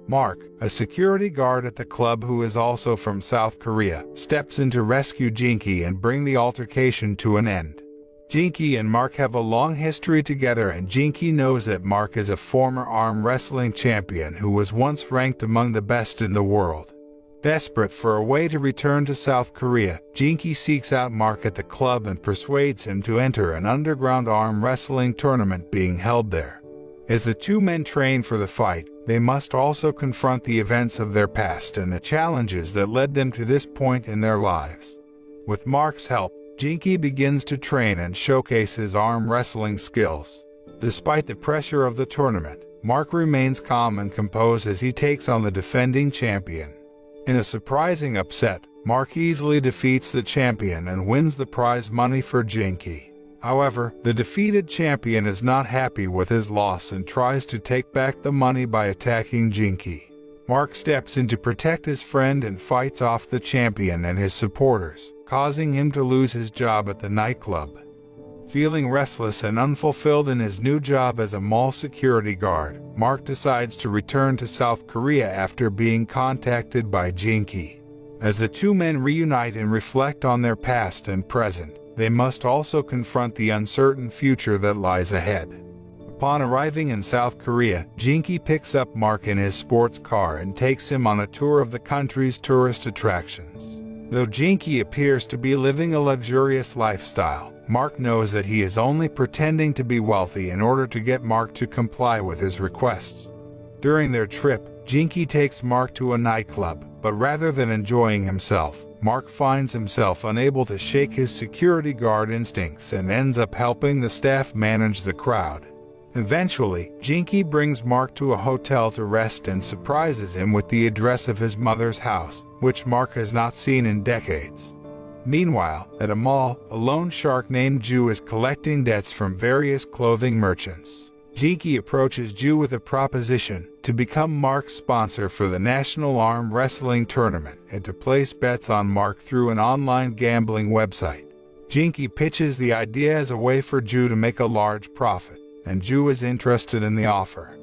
Mark, a security guard at the club who is also from South Korea, steps in to rescue Jinky and bring the altercation to an end. Jinky and Mark have a long history together, and Jinky knows that Mark is a former arm wrestling champion who was once ranked among the best in the world. Desperate for a way to return to South Korea, Jinky seeks out Mark at the club and persuades him to enter an underground arm wrestling tournament being held there. As the two men train for the fight, they must also confront the events of their past and the challenges that led them to this point in their lives. With Mark's help, Jinky begins to train and showcase his arm wrestling skills. Despite the pressure of the tournament, Mark remains calm and composed as he takes on the defending champion. In a surprising upset, Mark easily defeats the champion and wins the prize money for Jinky. However, the defeated champion is not happy with his loss and tries to take back the money by attacking Jinky. Mark steps in to protect his friend and fights off the champion and his supporters, causing him to lose his job at the nightclub. Feeling restless and unfulfilled in his new job as a mall security guard, Mark decides to return to South Korea after being contacted by Jinky. As the two men reunite and reflect on their past and present, they must also confront the uncertain future that lies ahead. Upon arriving in South Korea, Jinky picks up Mark in his sports car and takes him on a tour of the country's tourist attractions. Though Jinky appears to be living a luxurious lifestyle, Mark knows that he is only pretending to be wealthy in order to get Mark to comply with his requests. During their trip, Jinky takes Mark to a nightclub, but rather than enjoying himself, Mark finds himself unable to shake his security guard instincts and ends up helping the staff manage the crowd. Eventually, Jinky brings Mark to a hotel to rest and surprises him with the address of his mother's house, which Mark has not seen in decades. Meanwhile, at a mall, a loan shark named Ju is collecting debts from various clothing merchants. Jinky approaches Ju with a proposition to become Mark's sponsor for the National Arm Wrestling Tournament and to place bets on Mark through an online gambling website. Jinky pitches the idea as a way for Ju to make a large profit, and Ju is interested in the offer.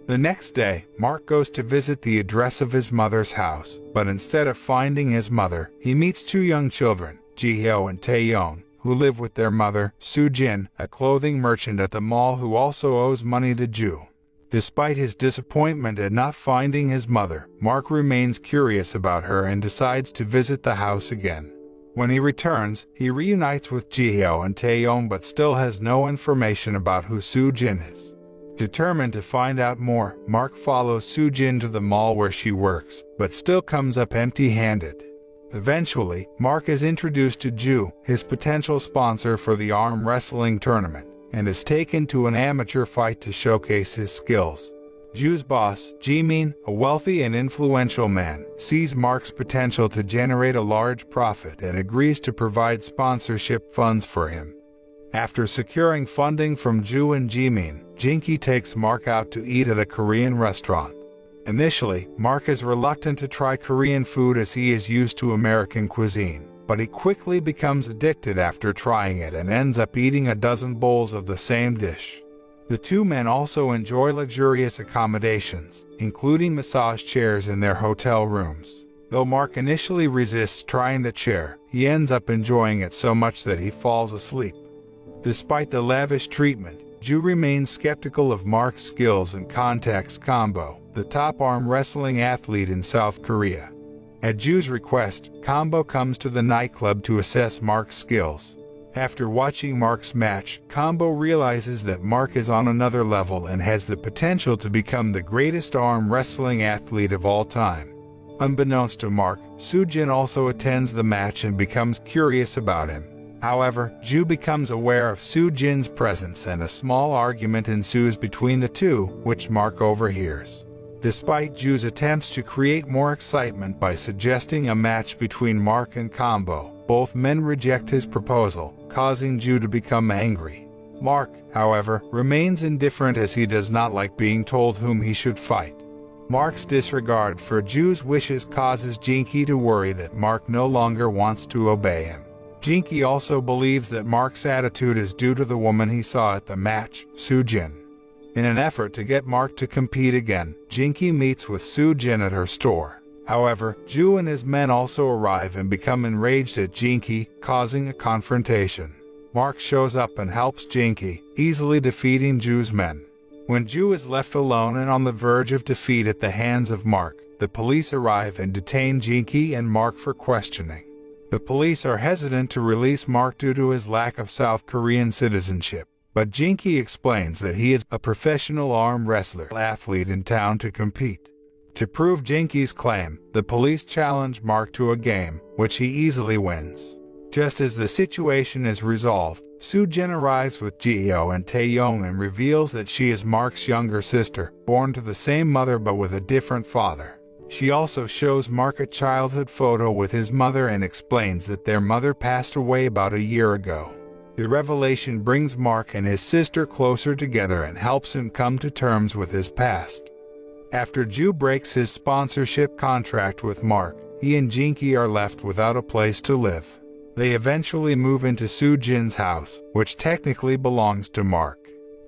The next day, Mark goes to visit the address of his mother's house, but instead of finding his mother, he meets two young children, Ji-hyo and Tae-yeon, who live with their mother, Soo-jin, a clothing merchant at the mall who also owes money to Ju. Despite his disappointment at not finding his mother, Mark remains curious about her and decides to visit the house again. When he returns, he reunites with Ji-hyo and Tae-yeon but still has no information about who Soo-jin is. Determined to find out more, Mark follows Soo-jin to the mall where she works, but still comes up empty-handed. Eventually, Mark is introduced to Ju, his potential sponsor for the arm wrestling tournament, and is taken to an amateur fight to showcase his skills. Ju's boss, Jimin, a wealthy and influential man, sees Mark's potential to generate a large profit and agrees to provide sponsorship funds for him. After securing funding from Ju and Jimin, Jinky takes Mark out to eat at a Korean restaurant. Initially, Mark is reluctant to try Korean food as he is used to American cuisine, but he quickly becomes addicted after trying it and ends up eating a dozen bowls of the same dish. The two men also enjoy luxurious accommodations, including massage chairs in their hotel rooms. Though Mark initially resists trying the chair, he ends up enjoying it so much that he falls asleep. Despite the lavish treatment, Ju remains skeptical of Mark's skills and contacts Combo, the top arm wrestling athlete in South Korea. At Ju's request, Combo comes to the nightclub to assess Mark's skills. After watching Mark's match, Combo realizes that Mark is on another level and has the potential to become the greatest arm wrestling athlete of all time. Unbeknownst to Mark, Soo-jin also attends the match and becomes curious about him. However, Ju becomes aware of Soo-jin's presence and a small argument ensues between the two, which Mark overhears. Despite Ju's attempts to create more excitement by suggesting a match between Mark and Combo, both men reject his proposal, causing Ju to become angry. Mark, however, remains indifferent as he does not like being told whom he should fight. Mark's disregard for Ju's wishes causes Jinky to worry that Mark no longer wants to obey him. Jinky also believes that Mark's attitude is due to the woman he saw at the match, Soo-jin. In an effort to get Mark to compete again, Jinky meets with Soo-jin at her store. However, Ju and his men also arrive and become enraged at Jinky, causing a confrontation. Mark shows up and helps Jinky, easily defeating Ju's men. When Ju is left alone and on the verge of defeat at the hands of Mark, the police arrive and detain Jinky and Mark for questioning. The police are hesitant to release Mark due to his lack of South Korean citizenship, but Jinky explains that he is a professional arm wrestler athlete in town to compete. To prove Jinky's claim, the police challenge Mark to a game, which he easily wins. Just as the situation is resolved, Soo-jin arrives with Ji-hyo and Tae-young and reveals that she is Mark's younger sister, born to the same mother but with a different father. She also shows Mark a childhood photo with his mother and explains that their mother passed away about a year ago. The revelation brings Mark and his sister closer together and helps him come to terms with his past. After Ju breaks his sponsorship contract with Mark, he and Jinky are left without a place to live. They eventually move into Soo-jin's house, which technically belongs to Mark.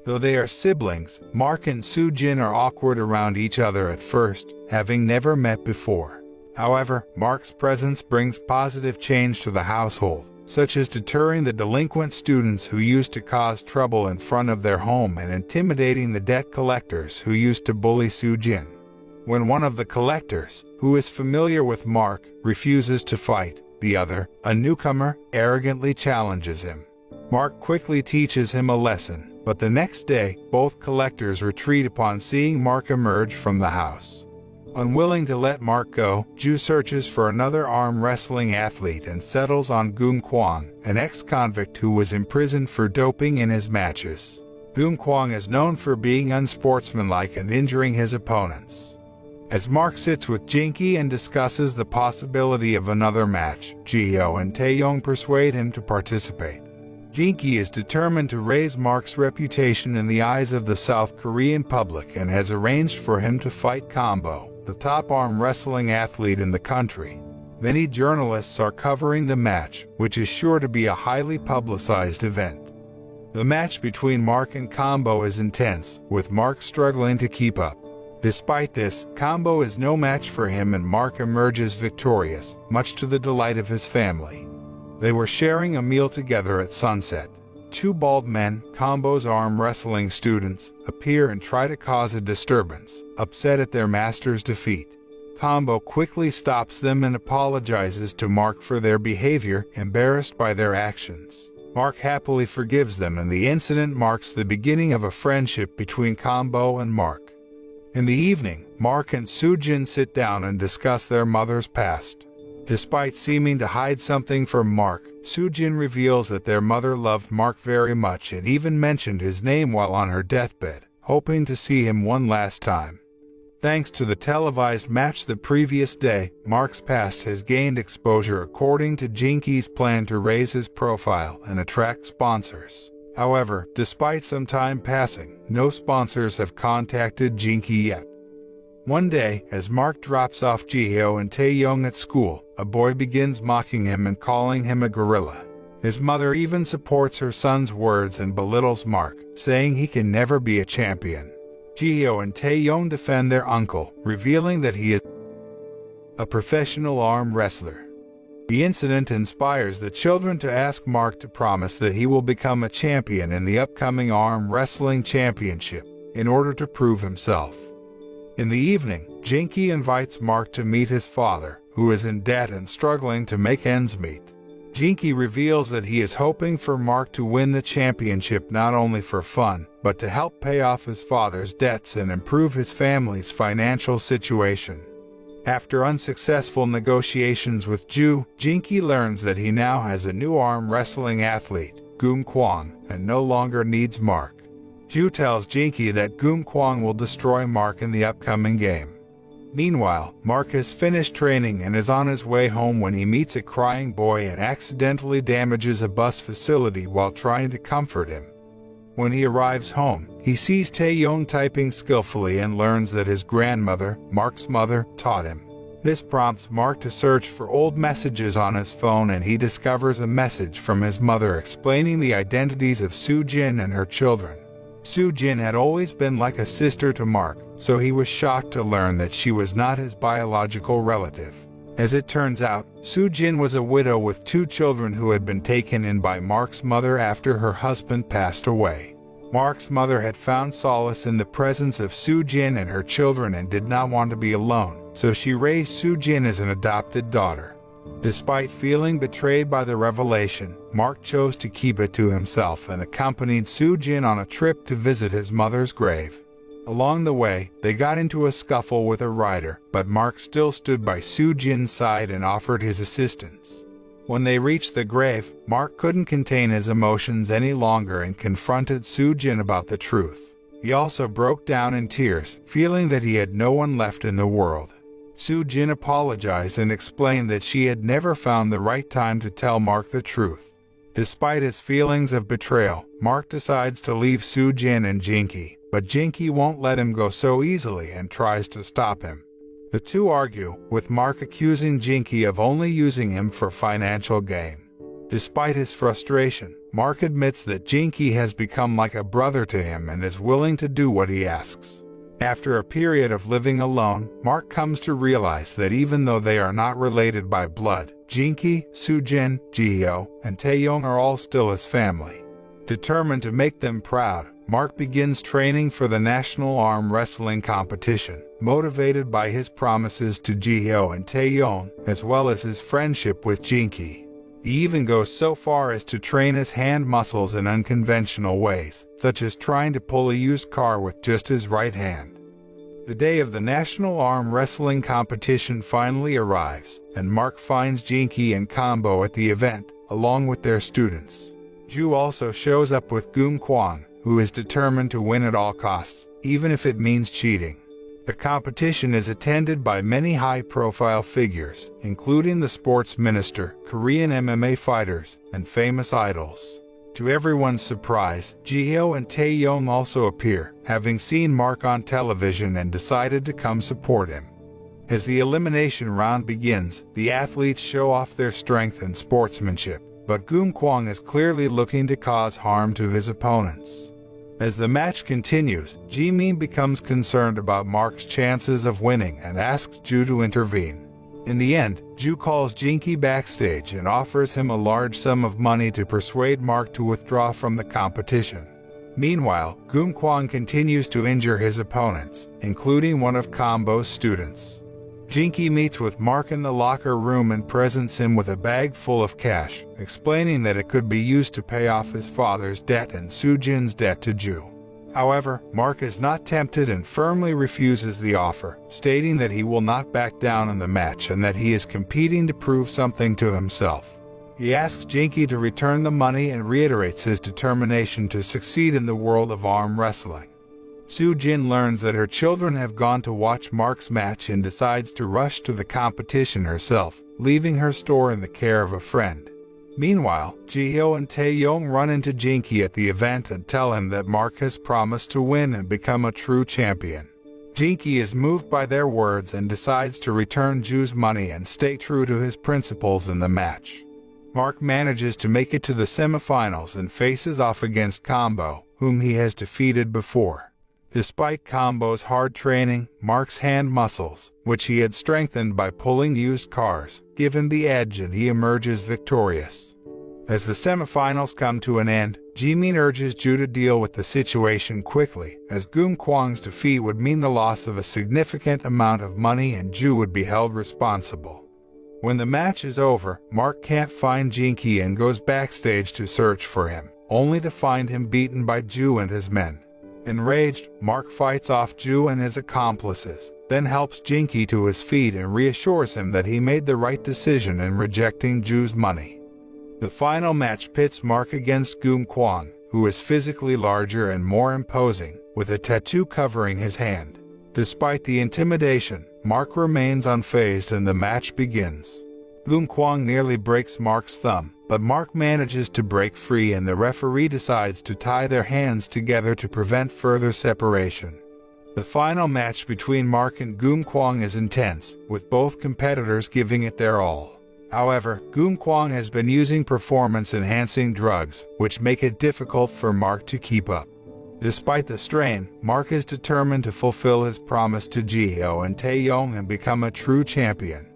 Though they are siblings, Mark and Soo-jin are awkward around each other at first, having never met before. However, Mark's presence brings positive change to the household, such as deterring the delinquent students who used to cause trouble in front of their home and intimidating the debt collectors who used to bully Soo-jin. When one of the collectors, who is familiar with Mark, refuses to fight, the other, a newcomer, arrogantly challenges him. Mark quickly teaches him a lesson. But the next day, both collectors retreat upon seeing Mark emerge from the house. Unwilling to let Mark go, Ju searches for another arm wrestling athlete and settles on Goom Kwang, an ex-convict who was imprisoned for doping in his matches. Goom Kwang is known for being unsportsmanlike and injuring his opponents. As Mark sits with Jinky and discusses the possibility of another match, Ji-hyo and Tae-young persuade him to participate. Jinky is determined to raise Mark's reputation in the eyes of the South Korean public and has arranged for him to fight Combo, the top arm wrestling athlete in the country. Many journalists are covering the match, which is sure to be a highly publicized event. The match between Mark and Combo is intense, with Mark struggling to keep up. Despite this, Combo is no match for him and Mark emerges victorious, much to the delight of his family. They were sharing a meal together at sunset. Two bald men, Combo's arm wrestling students, appear and try to cause a disturbance, upset at their master's defeat. Combo quickly stops them and apologizes to Mark for their behavior, embarrassed by their actions. Mark happily forgives them and the incident marks the beginning of a friendship between Combo and Mark. In the evening, Mark and Soo-jin sit down and discuss their mother's past. Despite seeming to hide something from Mark, Soo-jin reveals that their mother loved Mark very much and even mentioned his name while on her deathbed, hoping to see him one last time. Thanks to the televised match the previous day, Mark's past has gained exposure according to Jinky's plan to raise his profile and attract sponsors. However, despite some time passing, no sponsors have contacted Jinky yet. One day, as Mark drops off Ji-hyo and Tae-young at school, a boy begins mocking him and calling him a gorilla. His mother even supports her son's words and belittles Mark, saying he can never be a champion. Ji-hyo and Tae-young defend their uncle, revealing that he is a professional arm wrestler. The incident inspires the children to ask Mark to promise that he will become a champion in the upcoming arm wrestling championship, in order to prove himself. In the evening, Jinky invites Mark to meet his father, who is in debt and struggling to make ends meet. Jinky reveals that he is hoping for Mark to win the championship not only for fun, but to help pay off his father's debts and improve his family's financial situation. After unsuccessful negotiations with Ju, Jinky learns that he now has a new arm wrestling athlete, Goom Kwang, and no longer needs Mark. Ju tells Jinky that Goom Kwang will destroy Mark in the upcoming game. Meanwhile, Mark has finished training and is on his way home when he meets a crying boy and accidentally damages a bus facility while trying to comfort him. When he arrives home, he sees Tae-young typing skillfully and learns that his grandmother, Mark's mother, taught him. This prompts Mark to search for old messages on his phone and he discovers a message from his mother explaining the identities of Soo-jin and her children. Soo-jin had always been like a sister to Mark, so he was shocked to learn that she was not his biological relative. As it turns out, Soo-jin was a widow with 2 children who had been taken in by Mark's mother after her husband passed away. Mark's mother had found solace in the presence of Soo-jin and her children and did not want to be alone, so she raised Soo-jin as an adopted daughter. Despite feeling betrayed by the revelation, Mark chose to keep it to himself and accompanied Soo-jin on a trip to visit his mother's grave. Along the way, they got into a scuffle with a rider, but Mark still stood by Soo-jin's side and offered his assistance. When they reached the grave, Mark couldn't contain his emotions any longer and confronted Soo-jin about the truth. He also broke down in tears, feeling that he had no one left in the world. Soo-jin apologized and explained that she had never found the right time to tell Mark the truth. Despite his feelings of betrayal, Mark decides to leave Soo-jin and Jinki, but Jinki won't let him go so easily and tries to stop him. The two argue, with Mark accusing Jinki of only using him for financial gain. Despite his frustration, Mark admits that Jinki has become like a brother to him and is willing to do what he asks. After a period of living alone, Mark comes to realize that even though they are not related by blood, Jinki, Soo-jin, Ji-hyo, and Taeyong are all still his family. Determined to make them proud, Mark begins training for the national arm wrestling competition, motivated by his promises to Ji-hyo and Taeyong, as well as his friendship with Jinki. He even goes so far as to train his hand muscles in unconventional ways, such as trying to pull a used car with just his right hand. The day of the national arm wrestling competition finally arrives, and Mark finds Jinki and Combo at the event, along with their students. Ju also shows up with Goom Kwang, who is determined to win at all costs, even if it means cheating. The competition is attended by many high-profile figures, including the sports minister, Korean MMA fighters, and famous idols. To everyone's surprise, Ji-hyo and Taeyong also appear, having seen Mark on television and decided to come support him. As the elimination round begins, the athletes show off their strength and sportsmanship, but Goom Kwang is clearly looking to cause harm to his opponents. As the match continues, Ji-min becomes concerned about Mark's chances of winning and asks Ju to intervene. In the end, Ju calls Jinki backstage and offers him a large sum of money to persuade Mark to withdraw from the competition. Meanwhile, Goom Kwang continues to injure his opponents, including one of Combo's students. Jinki meets with Mark in the locker room and presents him with a bag full of cash, explaining that it could be used to pay off his father's debt and Soo-jin's debt to Ju. However, Mark is not tempted and firmly refuses the offer, stating that he will not back down in the match and that he is competing to prove something to himself. He asks Jinki to return the money and reiterates his determination to succeed in the world of arm wrestling. Soo-jin learns that her children have gone to watch Mark's match and decides to rush to the competition herself, leaving her store in the care of a friend. Meanwhile, Ji-hyo and Taeyong run into Jinki at the event and tell him that Mark has promised to win and become a true champion. Jinki is moved by their words and decides to return Ju's money and stay true to his principles in the match. Mark manages to make it to the semifinals and faces off against Combo, whom he has defeated before. Despite Combo's hard training, Mark's hand muscles, which he had strengthened by pulling used cars, give him the edge and he emerges victorious. As the semifinals come to an end, Ji-min urges Ju to deal with the situation quickly, as Goom Kwang's defeat would mean the loss of a significant amount of money and Ju would be held responsible. When the match is over, Mark can't find Jinki and goes backstage to search for him, only to find him beaten by Ju and his men. Enraged, Mark fights off Ju and his accomplices, then helps Jinki to his feet and reassures him that he made the right decision in rejecting Ju's money. The final match pits Mark against Goom Kwang, who is physically larger and more imposing, with a tattoo covering his hand. Despite the intimidation, Mark remains unfazed and the match begins. Goom Kwang nearly breaks Mark's thumb, but Mark manages to break free and the referee decides to tie their hands together to prevent further separation. The final match between Mark and Goom Kwang is intense, with both competitors giving it their all. However, Goom Kwang has been using performance-enhancing drugs, which make it difficult for Mark to keep up. Despite the strain, Mark is determined to fulfill his promise to Jihyo and Taeyong and become a true champion.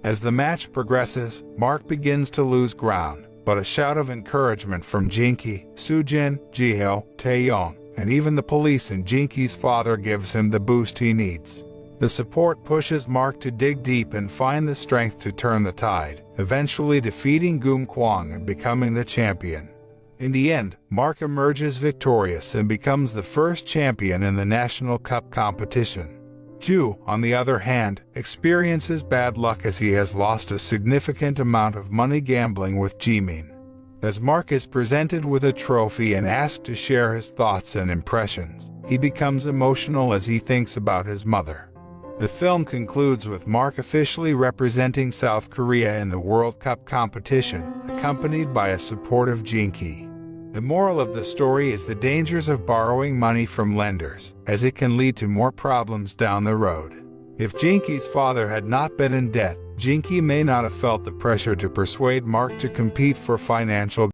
As the match progresses, Mark begins to lose ground, but a shout of encouragement from Jinky, Sujin, Jihyo, Taeyong, and even the police and Jinky's father gives him the boost he needs. The support pushes Mark to dig deep and find the strength to turn the tide, eventually defeating Goom Kwang and becoming the champion. In the end, Mark emerges victorious and becomes the first champion in the National Cup competition. Ju, on the other hand, experiences bad luck as he has lost a significant amount of money gambling with Jimin. As Mark is presented with a trophy and asked to share his thoughts and impressions, he becomes emotional as he thinks about his mother. The film concludes with Mark officially representing South Korea in the World Cup competition, accompanied by a supportive Jinky. The moral of the story is the dangers of borrowing money from lenders, as it can lead to more problems down the road. If Jinky's father had not been in debt, Jinky may not have felt the pressure to persuade Mark to compete for financial